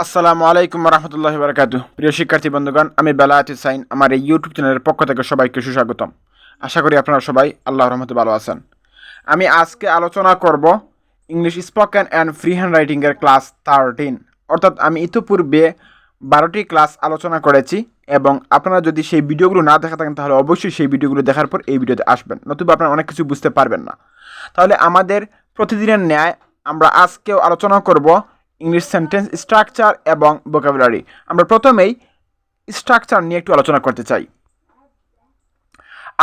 আসসালামু আলাইকুম রহমতুল্লাহি বারাকাতুহু। প্রিয় শিক্ষার্থী বন্ধুগণ, আমি বেলায়েত হুসাইন। আমার এই ইউটিউব চ্যানেলের পক্ষ থেকে সবাইকে সুস্বাগতম। আশা করি আপনারা সবাই আল্লাহর রহমতে ভালো আছেন। আমি আজকে আলোচনা করব English spoken and free hand রাইটিংয়ের ক্লাস 13, অর্থাৎ আমি ইতিপূর্বে 12টি ক্লাস আলোচনা করেছি এবং আপনারা যদি সেই ভিডিওগুলো না দেখে থাকেন তাহলে অবশ্যই সেই ভিডিওগুলো দেখার পর এই ভিডিওতে আসবেন, নতুবা আপনারা অনেক কিছু বুঝতে পারবেন না। তাহলে আমাদের প্রতিদিনের ন্যায় আমরা আজকেও আলোচনা করব ইংলিশ সেন্টেন্স স্ট্রাকচার এবং ভোকাবুলারি। আমরা প্রথমেই স্ট্রাকচার নিয়ে একটু আলোচনা করতে চাই।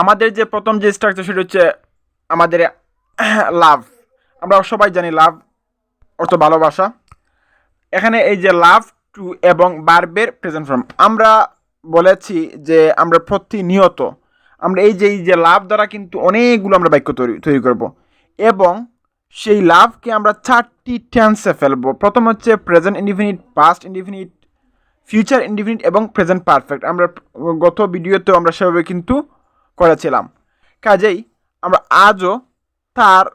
আমাদের যে প্রথম যে স্ট্রাকচার সেটা হচ্ছে আমাদের লাভ। আমরা সবাই জানি লাভ অর্থ ভালোবাসা। এখানে এই যে লাভ টু এবং ভার্বের প্রেজেন্ট ফর্ম আমরা বলেছি যে আমরা প্রতিনিয়ত আমরা এই যে লাভ দ্বারা কিন্তু অনেকগুলো আমরা বাক্য তৈরি করব এবং সেই লাভকে আমরা 4টি টেন্সে ফেলবো। প্রথম হচ্ছে present indefinite, past indefinite, future indefinite এবং প্রেজেন্ট পারফেক্ট। আমরা গত ভিডিওতেও আমরা সেভাবে কিন্তু করেছিলাম। কাজেই আমরা আজও তার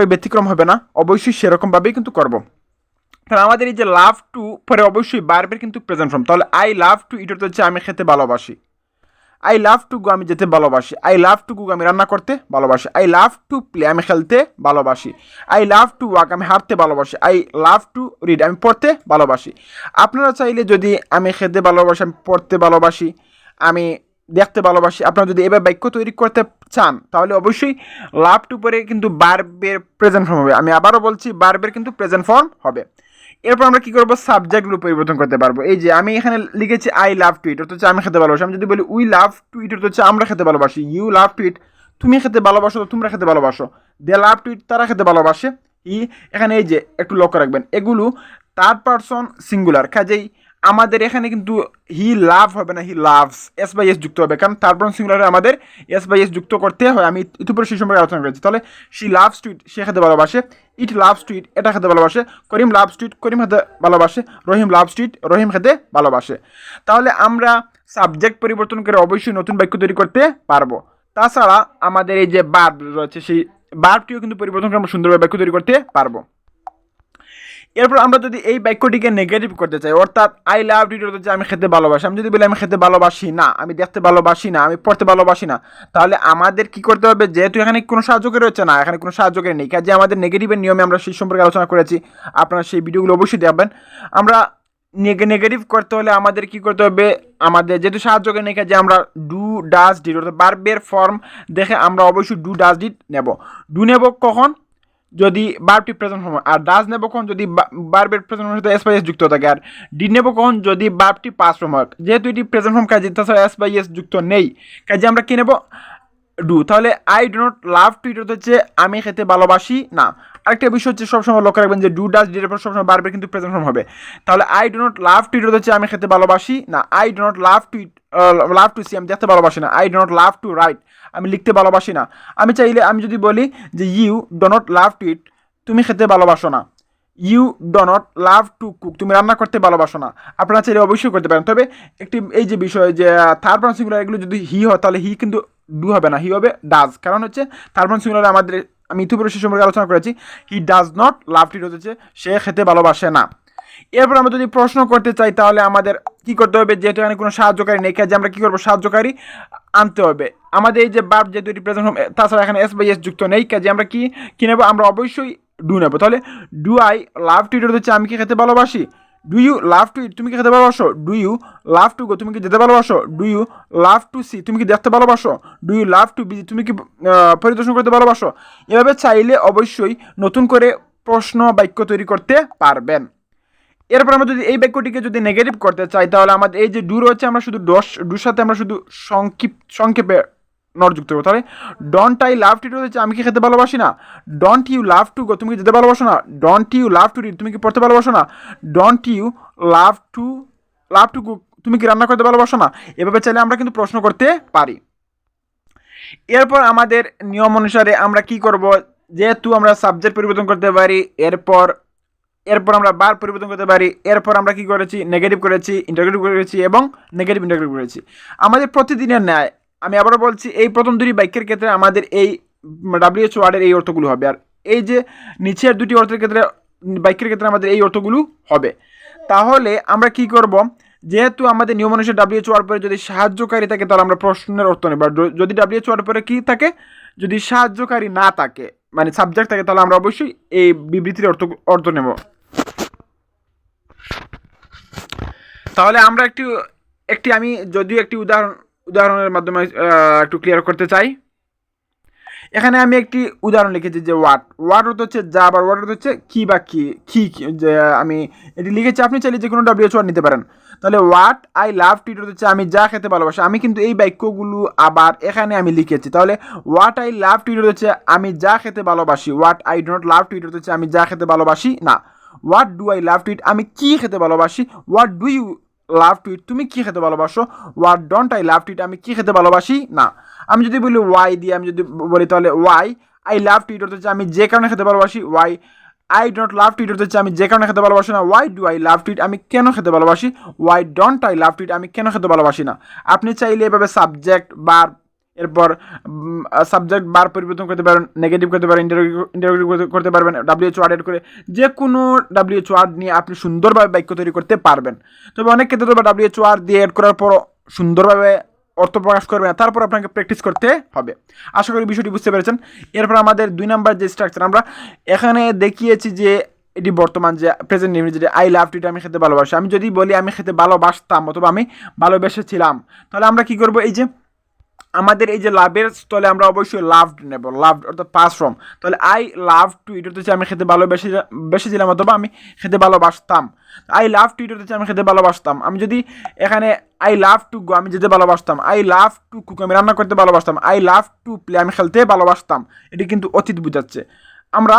ওই ব্যতিক্রম হবে না, অবশ্যই সেরকমভাবেই কিন্তু করব। তাহলে আমাদের এই যে লাভ টু পরে অবশ্যই ভার্বের কিন্তু প্রেজেন্ট ফর্ম। তাহলে আই লাভ টু ইট হচ্ছে আমি খেতে ভালোবাসি। আই লাভ টু গো আমি যেতে ভালোবাসি। আই লাভ টু গো আমি রান্না করতে ভালোবাসি। আই লাভ টু প্লে আমি খেলতে ভালোবাসি। আই লাভ টু ওয়াক আমি হাঁটতে ভালোবাসি। আই লাভ টু রিড আমি পড়তে ভালোবাসি। আপনারা চাইলে যদি আমি খেতে ভালোবাসি, আমি পড়তে ভালোবাসি, আমি দেখতে ভালোবাসি, আপনারা যদি এবার বাক্য তৈরি করতে চান তাহলে অবশ্যই লাভ টু পরে কিন্তু ভার্বের প্রেজেন্ট ফর্ম হবে। আমি আবারও বলছি, ভার্বের কিন্তু প্রেজেন্ট ফর্ম হবে। এরপর আমরা কি করবো, সাবজেক্টগুলো পরিবর্তন করতে পারবো। এই যে আমি এখানে লিখেছি আই লাভ টু ইট, হচ্ছে আমি খেতে ভালোবাসি। আমি যদি বলি উই লাভ টু ইট, হচ্ছে আমরা খেতে ভালোবাসি। ইউ লাভ টু ইট, তুমি খেতে ভালোবাসো, তোমরা খেতে ভালোবাসো। দে লাভ টু ইট, তারা খেতে ভালোবাসে। এখানে এই যে একটু লক্ষ্য রাখবেন, এগুলো থার্ড পারসন সিঙ্গুলার। কাজেই আমাদের এখানে কিন্তু হি লাভ হবে না, he loves, S by S যুক্ত হবে, কারণ থার্ড পারসন সিঙ্গুলারে আমাদের এস বাই এস যুক্ত করতে হয়। আমি ইতিপূর্বে সেই সম্পর্কে আলোচনা করেছি। তাহলে শি লাভস টু ইট, সে খেতে ভালোবাসে। ইট লাভস টু ইট, এটা খেতে ভালোবাসে। করিম লাভস টু ইট, করিম খেতে ভালোবাসে। রহিম লাভস টু ইট, রহিম খেতে ভালোবাসে। তাহলে আমরা সাবজেক্ট পরিবর্তন করে অবশ্যই নতুন বাক্য তৈরি করতে পারবো। তাছাড়া আমাদের এই যে ভার্ব রয়েছে, সেই ভার্বটিও কিন্তু পরিবর্তন করে আমরা সুন্দরভাবে বাক্য তৈরি করতে পারবো। এরপর আমরা যদি এই বাক্যটিকে নেগেটিভ করতে চাই, অর্থাৎ আই লাভ ইট হচ্ছে আমি খেতে ভালোবাসি। আমি যদি বলি আমি খেতে ভালোবাসি না, আমি দেখতে ভালোবাসি না, আমি পড়তে ভালোবাসি না, তাহলে আমাদের কি করতে হবে, যেহেতু এখানে কোনো সাহায্যকারী রয়েছে না, এখানে কোনো সাহায্যকারী নেই, কাজে আমাদের নেগেটিভের নিয়মে আমরা সেই সম্পর্কে আলোচনা করেছি। আপনারা সেই ভিডিওগুলো অবশ্যই দেখবেন। আমরা নেগেটিভ করতে হলে আমাদের কি করতে হবে, আমাদের যেহেতু সাহায্যকারী নেই, কাজে আমরা ডু ডাজ ডিড অর্থাৎ ভার্বের ফর্ম দেখে আমরা অবশ্যই ডু ডাজ ডিড নেব। ডু নেব কখন, যদি ভার্বটি প্রেজেন্ট ফর্ম, আর ডাজ নেব কখন, যদি ভার্বের প্রেজেন্ট ফর্মের সাথে এস বাই এস যুক্ত থাকে, আর ডিড নেব কখন, যদি ভার্বটি পাস্ট ফর্ম হয়। যেহেতু এটি প্রেজেন্ট ফর্ম, কাজে তাছাড়া এস বাই এস যুক্ত নেই, কাজে আমরা কি নেব, ডু। তাহলে I do not love to eat হচ্ছে আমি খেতে ভালোবাসি না। আরেকটা বিষয় হচ্ছে সবসময় লক্ষ্য রাখবেন যে ডু ডাজ ডিডের পর সবসময় ভার্বের কিন্তু প্রেজেন্ট ফর্ম হবে। তাহলে I do not love to eat হচ্ছে আমি খেতে ভালোবাসি না। I do not love to eat, love to see আমি দেখতে ভালোবাসি না। I do not love to write আমি লিখতে ভালোবাসি না। আমি চাইলে আমি যদি বলি যে you do not love to eat, তুমি খেতে ভালোবাসো না। You do not love to cook, তুমি রান্না করতে ভালোবাসো না। আপনারা চাইলে অবশ্যই করতে পারেন, তবে একটি এই যে বিষয় যে থার্ড পারসন সিঙ্গুলার এগুলো যদি হি হয় তাহলে হি কিন্তু ডু হবে না, হি হবে ডাজ। কারণ হচ্ছে থার্ড পারসন সিঙ্গুলার আমাদের, আমি ইতিপূর্বে সে সম্পর্কে আলোচনা করেছি, he does not love to eat হচ্ছে সে খেতে ভালোবাসে না। এরপর আমরা যদি প্রশ্ন করতে চাই তাহলে আমাদের কি করতে হবে, যেহেতু এখানে কোনো সাহায্যকারী নেই, কাজে আমরা কি করবো, সাহায্যকারী আনতে হবে। আমাদের এই যে ভার্ব যেহেতু এটি প্রেজেন্ট ফর্ম, তাছাড়া এখানে এস বাই এস যুক্ত নেই, কাজে আমরা কি নেব, আমরা অবশ্যই ডু নেব। তাহলে do I love to eat হচ্ছে আমি কি খেতে ভালোবাসি। Do you love to eat, তুমি কি খেতে ভালোবাসো। Do you love to go, তুমি কি যেতে ভালোবাসো। Do you love to see, তুমি কি দেখতে ভালোবাসো। ডু ইউ লাভ টু বিজি, তুমি কি পরিদর্শন করতে ভালোবাসো। এভাবে চাইলে অবশ্যই নতুন করে প্রশ্ন বাক্য তৈরি করতে পারবেন। এরপর আমরা যদি এই বাক্যটিকে যদি নেগেটিভ করতে চাই তাহলে আমাদের এই যে ডু রয়েছে, আমরা শুধু ডুর সাথে আমরা শুধু সংক্ষেপে নট যুক্ত করবো। তাহলে don't I love to eat হচ্ছে আমি কি খেতে ভালোবাসি না। Don't you love to go, তুমি কি যেতে ভালোবাসো না। Don't you love to read, তুমি কি পড়তে ভালোবাসো না। Don't you love to cook, তুমি কি রান্না করতে ভালোবাসো না। এভাবে চাইলে আমরা কিন্তু প্রশ্ন করতে পারি। এরপর আমাদের নিয়ম অনুসারে আমরা কি করব, যেহেতু আমরা সাবজেক্ট পরিবর্তন করতে পারি, এরপর আমরা বার পরিবর্তন করতে পারি। এরপর আমরা কি করেছি, নেগেটিভ করেছি, ইন্টারগ্রেটিভ করেছি এবং নেগেটিভ ইন্টারগ্রেটিভ করেছি। আমাদের প্রতিদিনের ন্যায় আমি আবারও বলছি, এই প্রথম দুটি বাক্যের ক্ষেত্রে আমাদের এই ডাব্লিউএইচ ওয়ার্ডের এই অর্থগুলো হবে, আর এই যে নিচের দুটি অর্থের ক্ষেত্রে বাক্যের ক্ষেত্রে আমাদের এই অর্থগুলো হবে। তাহলে আমরা কি করব, যেহেতু আমাদের নিয়ম অনুসারে ডাব্লিউএইচ ওয়ার্ড পরে যদি সাহায্যকারী থাকে তাহলে আমরা প্রশ্নের অর্থ নেব, আর যদি ডাব্লিউএইচ ওয়ার্ড পরে কি থাকে, যদি সাহায্যকারী না থাকে মানে সাবজেক্ট থাকে, তাহলে আমরা অবশ্যই এই বিবৃতির অর্থ নেব। তাহলে আমরা আমি যদিও একটি উদাহরণের মাধ্যমে একটু ক্লিয়ার করতে চাই। এখানে আমি একটি উদাহরণ লিখেছি যে ওয়াট অর্থ হচ্ছে যা, আবার ওয়াট অর্থ হচ্ছে কি বা কি যে আমি এটি লিখেছি, আপনি চাইলে যে কোনো ডাব্লিউএইচ ওয়ার্ড নিতে পারেন। তাহলে what I love to eat হচ্ছে আমি যা খেতে ভালোবাসি। আমি কিন্তু এই বাক্যগুলো আবার এখানে আমি লিখেছি। তাহলে what I love to eat হচ্ছে আমি যা খেতে ভালোবাসি, what I do not love to eat হচ্ছে আমি যা খেতে ভালোবাসি না। What do I love to eat আমি কি খেতে ভালোবাসি, what do you love to eat তুমি কি খেতে ভালোবাসো, what don't I love to eat আমি কি খেতে ভালোবাসি না। আমি যদি বলি ওয়াই দিয়ে আমি যদি বলি, তাহলে why I love to eat হচ্ছে আমি যে কারণে খেতে ভালোবাসি, why I don't love to eat হচ্ছে আমি যে কারণে খেতে ভালোবাসি না, why do I love to eat আমি কেন খেতে ভালোবাসি, why don't I love to eat আমি কেন খেতে ভালোবাসি না। আপনি চাইলে এভাবে সাবজেক্ট বার, এরপর সাবজেক্ট বার পরিবর্তন করতে পারেন, নেগেটিভ করতে পারেন, ইন্টারোগেটিভ করতে পারবেন, ডাব্লিউএইচ ওয়ার্ড এড করে যে কোনো ডাব্লিউএইচ ওয়ার্ড নিয়ে আপনি সুন্দরভাবে বাক্য তৈরি করতে পারবেন। তবে অনেক ক্ষেত্রে তবে ডাব্লিউএইচ ওয়ার্ড দিয়ে এড করার পর সুন্দরভাবে অর্থ প্রকাশ করবেন, তারপর আপনাকে প্র্যাকটিস করতে হবে। আশা করি বিষয়টি বুঝতে পেরেছেন। এরপর আমাদের 2 নাম্বার যে স্ট্রাকচার আমরা এখানে দেখিয়েছি যে এটি বর্তমান যে প্রেজেন্ট নিউজ, যেটা আই লাভ টু ইট আমি খেতে ভালোবাসি। আমি যদি বলি আমি খেতে ভালোবাসতাম অথবা আমি ভালোবেসেছিলাম, তাহলে আমরা কি করব, এই যে আমাদের এই যে লাভের স্থলে আমরা অবশ্যই লাভড নেব, লাভড অর্থাৎ পাস ফ্রম। তাহলে আই লাভ টু ইট হচ্ছে আমি খেতে ভালোবেসেছিলাম অথবা আমি খেতে ভালোবাসতাম। আই লাভ টু ইট হচ্ছে আমি খেতে ভালোবাসতাম। আমি যদি এখানে আই লাভ টু গো আমি যেতে ভালোবাসতাম, আই লাভ টু কুক আমি রান্না করতে ভালোবাসতাম, আই লাভ টু প্লে আমি খেলতে ভালোবাসতাম, এটি কিন্তু অতীত বোঝাচ্ছে। আমরা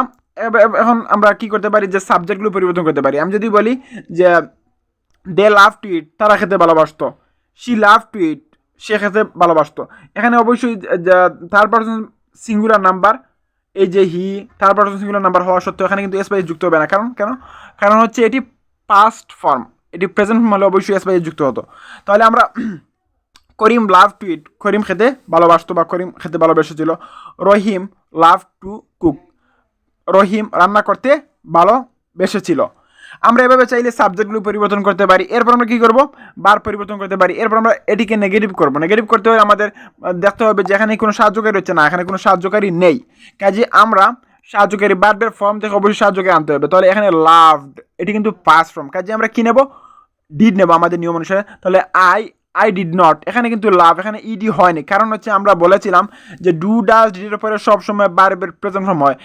এখন আমরা কি করতে পারি, যে সাবজেক্টগুলো পরিবর্তন করতে পারি। আমি যদি বলি যে দে লাভ টু ইট তারা খেতে ভালোবাসতো, শি লাভ টু ইট সে খেতে ভালোবাসতো। এখানে অবশ্যই থার্ড পারসন সিঙ্গুলার নাম্বার, এই যে he third person singular number হওয়া সত্ত্বেও এখানে কিন্তু এসপাইস যুক্ত হবে না। কারণ হচ্ছে এটি পাস্ট ফর্ম, এটি প্রেজেন্ট ফর্ম হলে অবশ্যই এসপাইস যুক্ত হতো। তাহলে আমরা করিম লাভ টু ইট করিম খেতে ভালোবাসতো বা করিম খেতে ভালোবেসেছিল। রহিম লাভ টু কুক রহিম রান্না করতে ভালোবেসেছিল। আমরা এভাবে চাইলে সাবজেক্টগুলো পরিবর্তন করতে পারি। এরপর আমরা কী করবো, বার পরিবর্তন করতে পারি। এরপর আমরা এটিকে নেগেটিভ করবো। নেগেটিভ করতে হলে আমাদের দেখতে হবে যে এখানে কোনো সাহায্যকারী হচ্ছে না, এখানে কোনো সাহায্যকারী নেই। কাজে আমরা সাহায্যকারী বার্বের ফর্ম থেকে অবশ্যই সাহায্যকারী আনতে হবে। তাহলে এখানে লাভড এটি কিন্তু পাস ফর্ম, কাজে আমরা কী নেব, ডিড নেব আমাদের নিয়ম অনুসারে। তাহলে আই ডিড নট, এখানে কিন্তু লাভ, এখানে ইডি হয়নি। কারণ হচ্ছে আমরা বলেছিলাম যে ডু ডাজ ডিডের পরে সবসময় বার্বের প্রেজেন্ট ফর্ম হয়।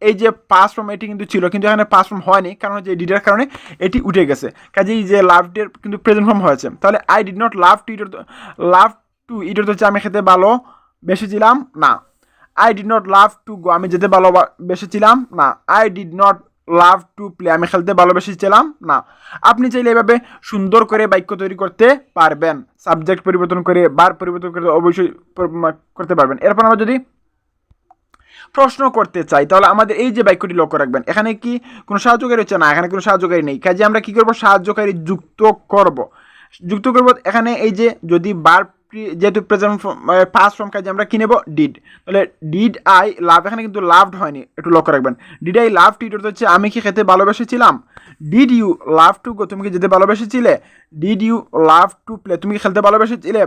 এই যে পাস ফর্ম এটি কিন্তু ছিল, কিন্তু এখানে পাস ফর্ম হয়নি, কারণ হচ্ছে এই ডিডের কারণে এটি উঠে গেছে। কাজেই যে লাভডের কিন্তু প্রেজেন্ট ফর্ম হয়েছে। তাহলে I did not love to eat হচ্ছে আমি খেতে ভালোবেসেছিলাম না। I did not love to go আমি যেতে ভালোবেসেছিলাম না। I did not love to play আমি খেলতে ভালোবেসেছিলাম না। আপনি চাইলে এভাবে সুন্দর করে বাক্য তৈরি করতে পারবেন, সাবজেক্ট পরিবর্তন করে বার পরিবর্তন করে অবশ্যই করতে পারবেন। এরপর আমরা যদি প্রশ্ন করতে চাই, তাহলে আমাদের এই যে বাক্যটি লক্ষ্য রাখবেন, এখানে কি কোনো সাহায্যকারী হচ্ছে না, এখানে কোনো সাহায্যকারী নেই। কাজে আমরা কি করব, সাহায্যকারী যুক্ত করব। এখানে এই যে যদি বার যেহেতু প্রেজেন্ট পাস্ট ফর্ম, কাজে আমরা কি নেব, ডিড। তাহলে ডিড আই লাভ, এখানে কিন্তু লাভড হয়নি, একটু লক্ষ্য রাখবেন। Did I love to eat হচ্ছে আমি কি খেতে ভালোবেসেছিলাম। Did you love to go তুমি কি যেতে ভালোবেসেছিলে। Did you love to play তুমি কি খেলতে ভালোবেসেছিলে।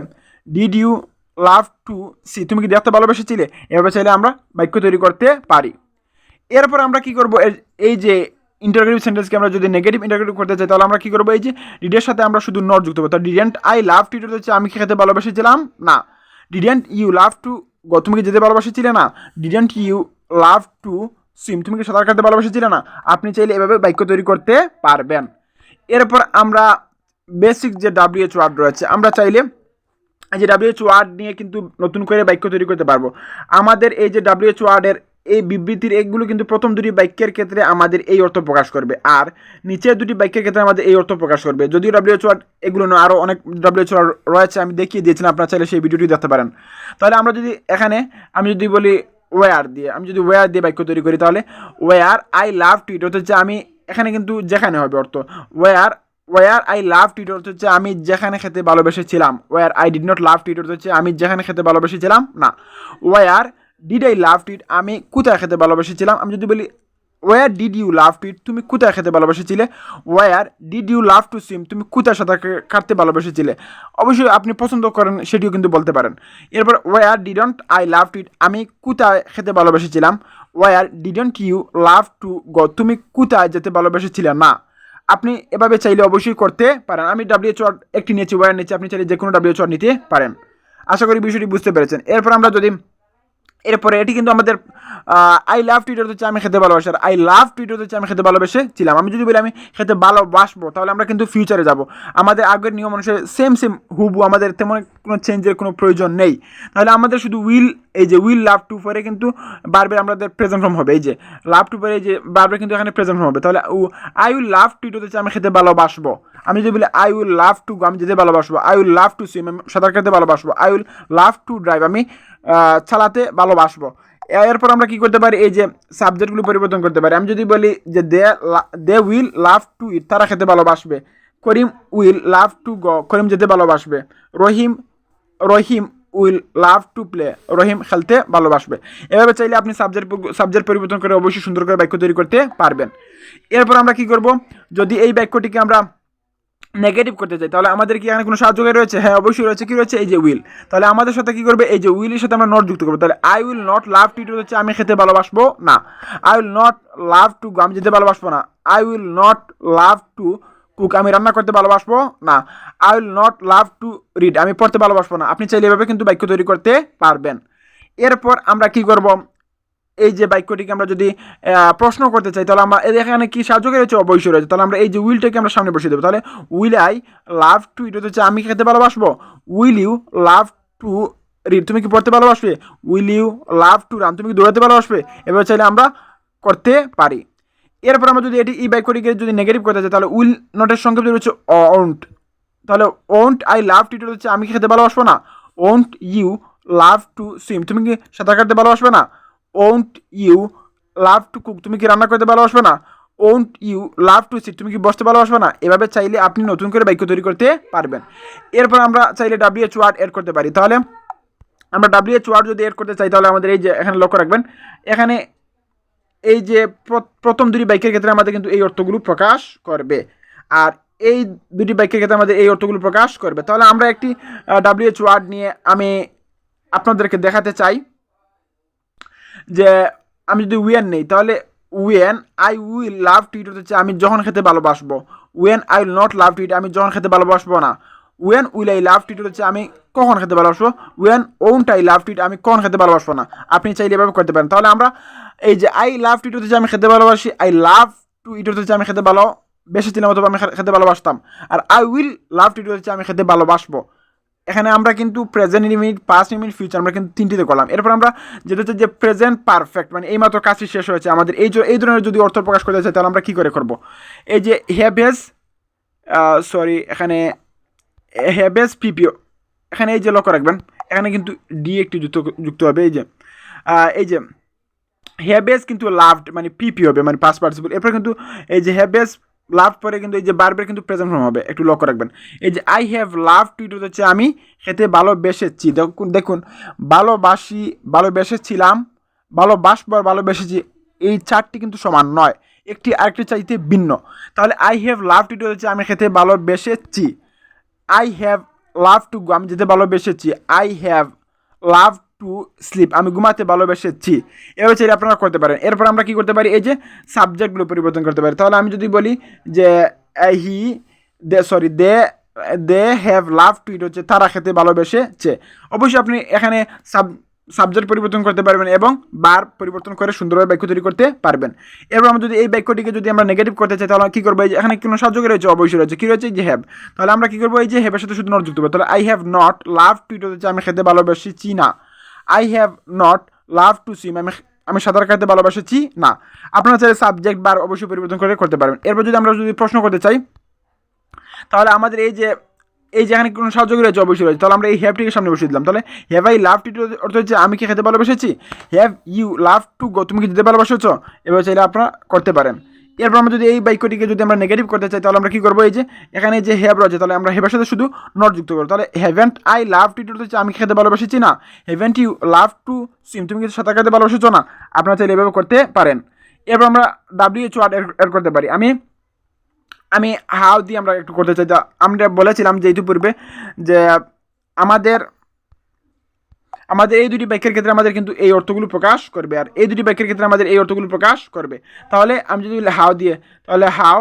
Did you love to see তুমি কি দেখতে ভালোবেসেছিলে। এভাবে চাইলে আমরা বাক্য তৈরি করতে পারি। এরপর আমরা কি করব, এই যে ইন্টারোগেটিভ সেন্টেন্সকে আমরা যদি নেগেটিভ ইন্টারোগেটিভ করতে চাই, তাহলে আমরা কি করবো, এই যে ডিডের সাথে আমরা শুধু নট যুক্ত করবো। তাহলে ডিডেন্ট আই লাভ টু হচ্ছে আমি কি খেতে ভালোবেসেছিলাম না। Didn't you love to go তুমি কি যেতে ভালোবেসেছিলে না। Didn't you love to swim তুমি কি সাঁতার কাটতে ভালোবেসেছিলে না। আপনি চাইলে এভাবে বাক্য তৈরি করতে পারবেন। এরপর আমরা বেসিক যে ডাব্লিউএইচ ওয়ার্ড রয়েছে, আমরা চাইলে এই যে ডাব্লিউএইচ ওয়ার্ড নিয়ে কিন্তু নতুন করে বাক্য তৈরি করতে পারবো। আমাদের এই যে ডাব্লিউএইচ ওয়ার্ডের এই বিবৃতির এগুলো কিন্তু প্রথম দুটি বাক্যের ক্ষেত্রে আমাদের এই অর্থ প্রকাশ করবে, আর নিচের দুটি বাক্যের ক্ষেত্রে আমাদের এই অর্থ প্রকাশ করবে। যদিও ডাব্লিউএইচ ওয়ার্ড এগুলো নয়, আরও অনেক ডাব্লিউএইচ ওয়ার্ড রয়েছে, আমি দেখিয়ে দিয়েছিলাম, আপনারা চাইলে সেই ভিডিওটি দেখতে পারেন। তাহলে আমরা যদি এখানে আমি যদি বলি ওয়ার দিয়ে বাক্য তৈরি করি, তাহলে where I love to eat হচ্ছে আমি, এখানে কিন্তু যেখানে হবে অর্থ। Where I love to eat হচ্ছে আমি যেখানে খেতে ভালোবেসেছিলাম। Where I did not love to eat হচ্ছে আমি যেখানে খেতে ভালোবেসেছিলাম না। Where did I love to eat আমি কোথায় খেতে ভালোবেসেছিলাম। আমি যদি বলি where did you love to eat, তুমি কোথায় খেতে ভালোবেসেছিলে। Where did you love to swim, তুমি কোথায় সাঁতার কাটতে ভালোবেসেছিলে। অবশ্যই আপনি পছন্দ করেন সেটিও কিন্তু বলতে পারেন। এরপর where didn't I love to eat, আমি কোথায় খেতে ভালোবেসেছিলাম। Where didn't you love to go, তুমি কোথায় যেতে ভালোবেসেছিলে না। আপনি এভাবে চাইলে অবশ্যই করতে পারেন। আমি ডাব্লিউএইচ ওয়ার্ড একটি নিয়েছি, ওয়ার নিচে আপনি চাইলে যে কোনো ডাব্লিউএইচ ওয়ার্ড নিতে পারেন। আশা করি বিষয়টি বুঝতে পেরেছেন। এরপর আমরা যদি এরপরে এটি কিন্তু আমাদের আই লাভ টুইটার হচ্ছে আমি খেতে ভালোবাসি, আর আই লাভ টুইটার হচ্ছে আমি খেতে ভালোবেসেছিলাম। আমি যদি বলি আমি খেতে ভালোবাসবো, তাহলে আমরা কিন্তু ফিউচারে যাব। আমাদের আগের নিয়ম অনুসারে সেম হুবু, আমাদের তেমন কোনো চেঞ্জের কোনো প্রয়োজন নেই। তাহলে আমাদের শুধু উইল, এই যে উইল লাভ টু পরে কিন্তু বারবার আমাদের প্রেজেন্ট ফর্ম হবে। এই যে লাভ টু পরে এই যে বারবার কিন্তু এখানে প্রেজেন্ট ফর্ম হবে। তাহলে আই উইল লাভ টুইটার হচ্ছে আমি খেতে ভালোবাসবো। আমি যদি বলি I will love to go, আমি যেতে ভালোবাসবো। I will love to swim, আমি সাঁতার কাটতে ভালোবাসবো। I will love to drive, আমি চালাতে ভালোবাসবো। এরপর আমরা কি করতে পারি, এই যে সাবজেক্টগুলো পরিবর্তন করতে পারি। আমি যদি বলি যে দে উইল লাভ টু ইট, তারা খেতে ভালোবাসবে। করিম উইল লাভ টু গো, করিম যেতে ভালোবাসবে। রহিম উইল লাভ টু প্লে, রহিম খেলতে ভালোবাসবে। এভাবে চাইলে আপনি সাবজেক্ট পরিবর্তন করে অবশ্যই সুন্দর করে বাক্য তৈরি করতে পারবেন। এরপর আমরা কি করব, যদি এই বাক্যটিকে আমরা নেগেটিভ করতে চাই, তাহলে আমাদের কি এখানে কোনো সাহায্যকারী রয়েছে। হ্যাঁ অবশ্যই রয়েছে, কি রয়েছে, এই যে উইল। তাহলে আমাদের সাথে কি করবে, এই যে উইলের সাথে আমরা নট যুক্ত করবো। তাহলে I will not love to eat হচ্ছে আমি খেতে ভালোবাসবো না। I will not love to go, আমি যেতে ভালোবাসবো না। I will not love to cook, আমি রান্না করতে ভালোবাসবো না। I will not love to read, আমি পড়তে ভালোবাসবো না। আপনি চাইলে এভাবে কিন্তু বাক্য তৈরি করতে পারবেন। এরপর আমরা কি করব, এই যে বাক্যটিকে আমরা যদি প্রশ্ন করতে চাই, তাহলে আমরা এখানে কি সাহায্য করেছে, অবশ্যই রয়েছে। তাহলে আমরা এই যে উইলটাকে আমরা সামনে বসিয়ে দেবো। তাহলে will I love to eat হচ্ছে আমি খেতে ভালোবাসবো। Will you love to read, তুমি কি পড়তে ভালোবাসবে। Will you love to run, তুমি কি দৌড়াতে ভালোবাসবে। এবার চাইলে আমরা করতে পারি। এরপর আমরা যদি এই বাক্যটিকে যদি নেগেটিভ করতে চাই, তাহলে উইল নটের সংক্ষেপ হচ্ছে ওন্ট। তাহলে won't I love to eat হচ্ছে আমি খেতে ভালোবাসবো না। Won't you love to swim, তুমি কি সাঁতার কাটতে ভালোবাসবে না। Won't you love to cook, তুমি কি রান্না করতে ভালোবাসবে না। Won't you love to sit, তুমি কি বসতে ভালোবাসবে না। এভাবে চাইলে আপনি নতুন করে বাক্য তৈরি করতে পারবেন। এরপর আমরা চাইলে ডাব্লিউএইচ ওয়ার্ড এড করতে পারি। তাহলে আমরা ডাব্লিউএইচ ওয়ার্ড যদি এড করতে চাই, তাহলে আমাদের এই যে এখানে লক্ষ্য রাখবেন, এখানে এই যে প্রথম দুটি বাক্যের ক্ষেত্রে আমাদের কিন্তু এই অর্থগুলো প্রকাশ করবে, আর এই দুটি বাক্যের ক্ষেত্রে আমাদের এই অর্থগুলো প্রকাশ করবে। তাহলে আমরা একটি ডাব্লিউএইচ ওয়ার্ড নিয়ে আমি আপনাদেরকে দেখাতে চাই যে আমি যদি ওয়েন নেই, তাহলে when I will love to eat হচ্ছে আমি যখন খেতে ভালোবাসবো। When I will not love to eat, আমি যখন খেতে ভালোবাসবো না। When will I love to eat হচ্ছে আমি কখন খেতে ভালোবাসবো। When won't I love to eat, আমি কখন খেতে ভালোবাসবো না। আপনি চাইলে এভাবে করতে পারেন। তাহলে আমরা এই যে আই লাভ টু ইট হচ্ছে আমি খেতে ভালোবাসি। আই লাভ টু ইট হচ্ছে আমি খেতে ভালোবেসেছিলাম অথবা আমি খেতে ভালোবাসতাম। আর I will love to eat হচ্ছে আমি খেতে ভালোবাসবো। এখানে আমরা কিন্তু present indefinite, past indefinite, future আমরা কিন্তু তিনটিতে করলাম। এরপর আমরা যেটা হচ্ছে যে প্রেজেন্ট পারফেক্ট, মানে এইমাত্র কাজটি শেষ হয়েছে আমাদের, এই ধরনের যদি অর্থ প্রকাশ করতে চাই, তাহলে আমরা কী করে করবো। এই যে হ্যাভেজ এখানে হ্যাভেজ পিপিও, এখানে এই যে লক্ষ্য রাখবেন, এখানে কিন্তু ডি একটি যুক্ত হবে। এই যে হ্যাভেজ কিন্তু লাভড মানে পিপি হবে, মানে পাস্ট পার্টিসিপল। এরপর কিন্তু এই যে হ্যাভেজ লাভ পরে কিন্তু এই যে বারবার কিন্তু প্রেজেন্ট ফর্ম হবে, একটু লক্ষ্য রাখবেন। এই যে I have love to eat হচ্ছে আমি খেতে ভালোবেসেছি। দেখুন ভালোবেসেছিলাম, ভালোবাসবার, ভালোবেসেছি, এই চারটি কিন্তু সমান নয়, একটি আরেকটি চাইতে ভিন্ন। তাহলে I have love to eat হচ্ছে আমি খেতে ভালোবেসেছি। I have love to go, আমি যেতে ভালোবেসেছি। I have love to sleep, আমি ঘুমাতে ভালোবেসেছি। এভাবে চাইলে আপনারা করতে পারেন। এরপর আমরা কি করতে পারি, এই যে সাবজেক্টগুলো পরিবর্তন করতে পারি। তাহলে আমি যদি বলি যে they have love to eat হচ্ছে তারা খেতে ভালোবেসেছে। অবশ্যই আপনি এখানে সাবজেক্ট পরিবর্তন করতে পারবেন এবং বার পরিবর্তন করে সুন্দরভাবে বাক্য তৈরি করতে পারবেন। এরপর আমরা যদি এই বাক্যটিকে যদি আমরা নেগেটিভ করতে চাই, তাহলে কী করবো, এই যে এখানে কোনো সাহায্য রয়েছে, অবশ্যই রয়েছে, কী রয়েছে, যে হ্যাভ। তাহলে আমরা কী করবো, এই যে হ্যাভের সাথে শুধু নট যুক্ত করবো। তাহলে I have not love to eat হচ্ছে আমি খেতে ভালোবেসেছি না। I have not love to swim, আমি সাঁতার কাটতে ভালোবাসেছি না। আপনারা চাইলে সাবজেক্ট বার অবশ্যই পরিবর্তন করে করতে পারবেন। এরপর যদি আমরা যদি প্রশ্ন করতে চাই, তাহলে আমাদের এই যে এখানে কোনো সাহায্য রয়েছে, অবশ্যই রয়েছে। তাহলে আমরা এই হ্যাভটিকে সামনে বসিয়ে দিলাম। তাহলে হ্যাভ আই লাভ টু অর্থ হচ্ছে আমি কি খেতে ভালোবেসেছি। Have you love to go, তুমি কি যেতে ভালোবাসেছ। এবার চাইলে আপনারা করতে পারেন। এরপর আমরা যদি এই বাক্যটিকে যদি আমরা নেগেটিভ করতে চাই, তাহলে আমরা কী করবো, এই যে এখানে যে হ্যাভ রয়েছে, তাহলে আমরা হ্যাভের সাথে শুধু নট যুক্ত করবো। তাহলে haven't I love to eat হচ্ছে আমি খেতে ভালোবাসেছি না। Haven't you love to swim, তুমি কি সাঁতার কাটতে ভালোবাসেছ না। আপনারা চাইলে এভাবে করতে পারেন। এরপর আমরা WHO ওয়ার্ড এর করতে পারি। আমি হাউ দিয়ে আমরা একটু করতে চাই। আমরা বলেছিলাম যে ইতিপূর্বে যে আমাদের এই দুটি বাক্যের ক্ষেত্রে আমাদের কিন্তু এই অর্থগুলো প্রকাশ করবে, আর এই দুটি বাক্যের ক্ষেত্রে আমাদের এই অর্থগুলো প্রকাশ করবে। তাহলে আমি যদি হাউ দিয়ে, তাহলে how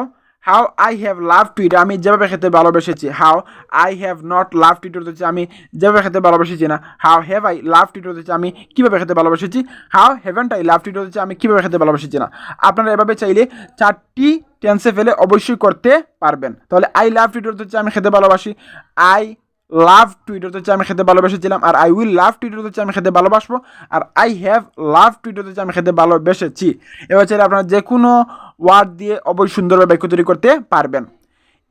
I have love to eat, আমি যেভাবে খেতে ভালোবেসেছি। How I have not love to eat হচ্ছে আমি যেভাবে খেতে ভালোবেসেছি না। How have I love to eat হচ্ছে আমি কীভাবে খেতে ভালোবেসেছি। How haven't I love to eat হচ্ছে আমি কীভাবে খেতে ভালোবেসেছি না। আপনারা এভাবে চাইলে 4টি টেন্সে ফেলে অবশ্যই করতে পারবেন। তাহলে আই লাভ টু ইট হচ্ছে আমি খেতে ভালোবাসি, আই লাভ টু ইট হচ্ছে আমি খেতে ভালোবেসেছিলাম, আর I will love to eat হচ্ছে আমি খেতে ভালোবাসবো, আর I have love to eat হচ্ছে আমি খেতে ভালোবেসেছি। এবার চাইলে আপনারা যে কোনো ওয়ার্ড দিয়ে অবশ্যই সুন্দরভাবে বাক্য তৈরি করতে পারবেন।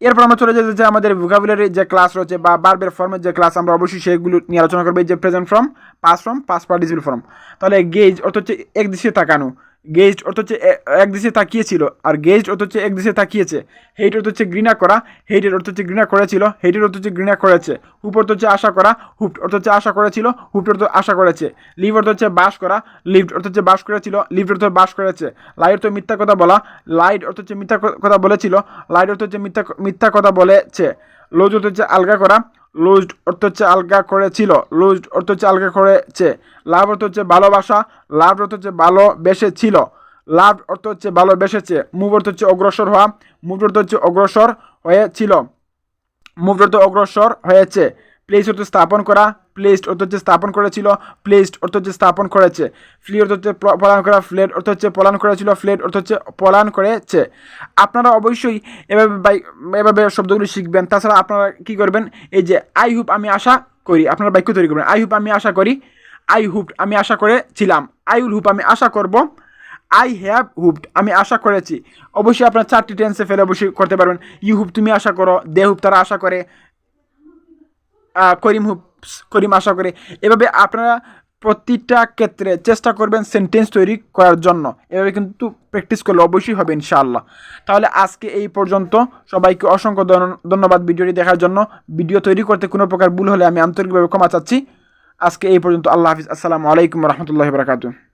এরপর আমরা চলে যেতে চাই আমাদের ভোকাবুলারি যে ক্লাস রয়েছে বা ভার্বের ফর্মের যে ক্লাস, আমরা অবশ্যই সেগুলো নিয়ে আলোচনা করবো। যে present form, past participle form. তাহলে গেজ অর্থ হচ্ছে এক দৃশ্যে তাকানো, গেজড অর্থ হচ্ছে এক দিশে তাকিয়েছিল, আর গেজড অর্থ হচ্ছে এক দিশে তাকিয়েছে। হেইট অর্থ হচ্ছে ঘৃণা করা, হেইটের অর্থ হচ্ছে ঘৃণা করেছিল, হেইটের অর্থ হচ্ছে ঘৃণা করেছে। হুপ অর্থ হচ্ছে আশা করা, হুপড অর্থ হচ্ছে আশা করেছিল, হুপড অর্থ আশা করেছে। লিভ অর্থ হচ্ছে বাস করা, লিভড অর্থ হচ্ছে বাস করেছিল, লিভড অর্থ বাস করেছে। লাই অর্থ মিথ্যা কথা বলা, লাইড অর্থ হচ্ছে মিথ্যা কথা বলেছিল, লাইড অর্থ হচ্ছে মিথ্যা কথা বলেছে। লোজ অর্থ হচ্ছে আলগা করা, লুজড অর্থ হচ্ছে আলগা করেছিল, লুজড অর্থ হচ্ছে আলগা করেছে। লাভ অর্থ হচ্ছে ভালোবাসা, লাভ অর্থ হচ্ছে ভালোবেসেছিল, লাভ অর্থ হচ্ছে ভালোবেসেছে। মুভ অর্থ হচ্ছে অগ্রসর হওয়া, মুভ অর্থ হচ্ছে অগ্রসর হয়েছিল, মুভ অর্থ অগ্রসর হয়েছে। প্লেস অর্থ স্থাপন করা, প্লেসড অর্থ হচ্ছে স্থাপন করেছিল, প্লেসড অর্থ হচ্ছে স্থাপন করেছে। ফ্লি অর্থ হচ্ছে পলায়ন করা, ফ্লেড অর্থ হচ্ছে পলায়ন করেছিল, ফ্লেড অর্থ হচ্ছে পলায়ন করেছে। আপনারা অবশ্যই এভাবে শব্দগুলি শিখবেন। তাছাড়া আপনারা কী করবেন, এই যে আই হুপ আমি আশা করি, আপনারা বাক্য তৈরি করবেন। আই হুপ আমি আশা করি, আই হুপ আমি আশা করেছিলাম, আই উইল হুপ আমি আশা করব, আই হ্যাভ হুপড আমি আশা করেছি। অবশ্যই আপনার 4টি টেন্সে ফেলে অবশ্যই করতে পারবেন। ইউ হুপ তুমি আশা করো, দে হুপ তারা আশা করে, করিম হুপস করিম আশা করে। এভাবে আপনারা প্রতিটা ক্ষেত্রে চেষ্টা করবেন সেন্টেন্স তৈরি করার জন্য। এভাবে কিন্তু প্র্যাকটিস করলে অবশ্যই হবে ইনশাআল্লাহ। তাহলে আজকে এই পর্যন্ত। সবাইকে অসংখ্য ধন্যবাদ ভিডিওটি দেখার জন্য। ভিডিও তৈরি করতে কোনো প্রকার ভুল হলে আমি আন্তরিকভাবে ক্ষমা চাচ্ছি। আজকে এই পর্যন্ত। আল্লাহ হাফিজ। আসসালামু আলাইকুম রহমতুল্লাহি ওয়া বারাকাতুহু।